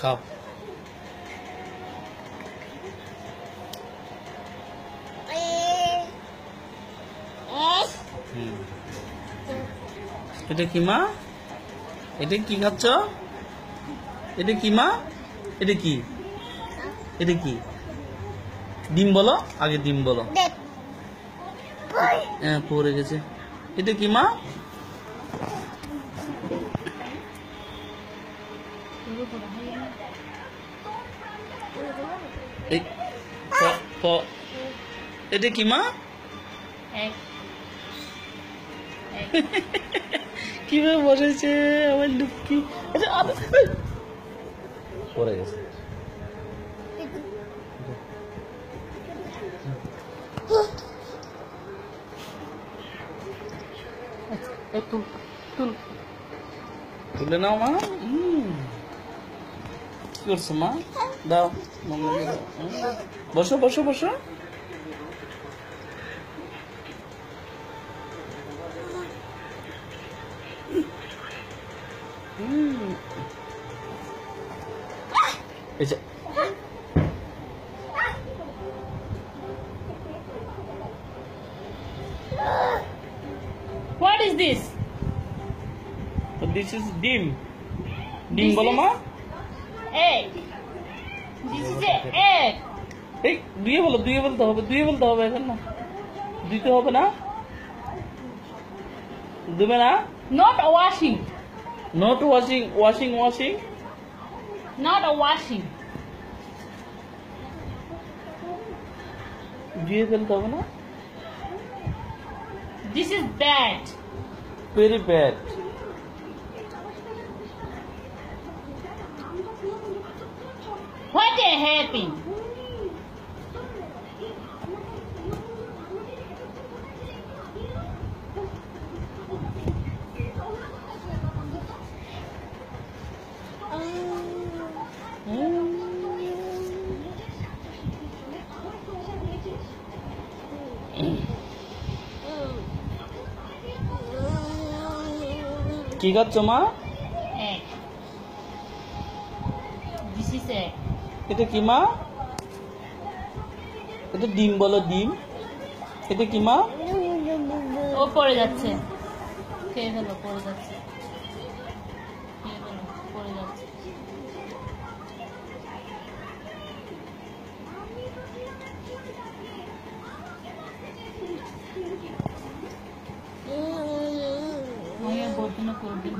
খাও। এটা কি মা? এটা কি খাচ্ছ? এটা কি মা? এটা কি? এটা কি? ডিম বলো, আগে ডিম বলো। হ্যাঁ পড়ে গেছে। এটা কি মা? এটা কি মা? কিভাবে বসেছে আমার লুকি। পড়ে গেছে। তুলে নাও মা। কি করছো মা? দাও মাম্মাকে দাও। বসো বসো বসো। What is this? This is dim. Dim bolo ma? Egg. This is an egg. এই দুইয়ে বলতে হবে, দুইয়ে বলতে হবে এখন না। দিতে হবে না? দেবে না? Not a washing. Not washing, washing, washing. Not a washing. দিয়ে ফেলতে হবে না? This is bad. Very bad. What happened? কি খাচ্ছ মা? Egg. This is egg. এটা কি মা? এটা ডিম বলো, ডিম। এটা কি মা? ও পড়ে যাচ্ছে। খেয়ে ফেলো, পড়ে যাচ্ছে। খেয়ে ফেলো, পড়ে যাচ্ছে। মায়ের বর্তমানে করবেন।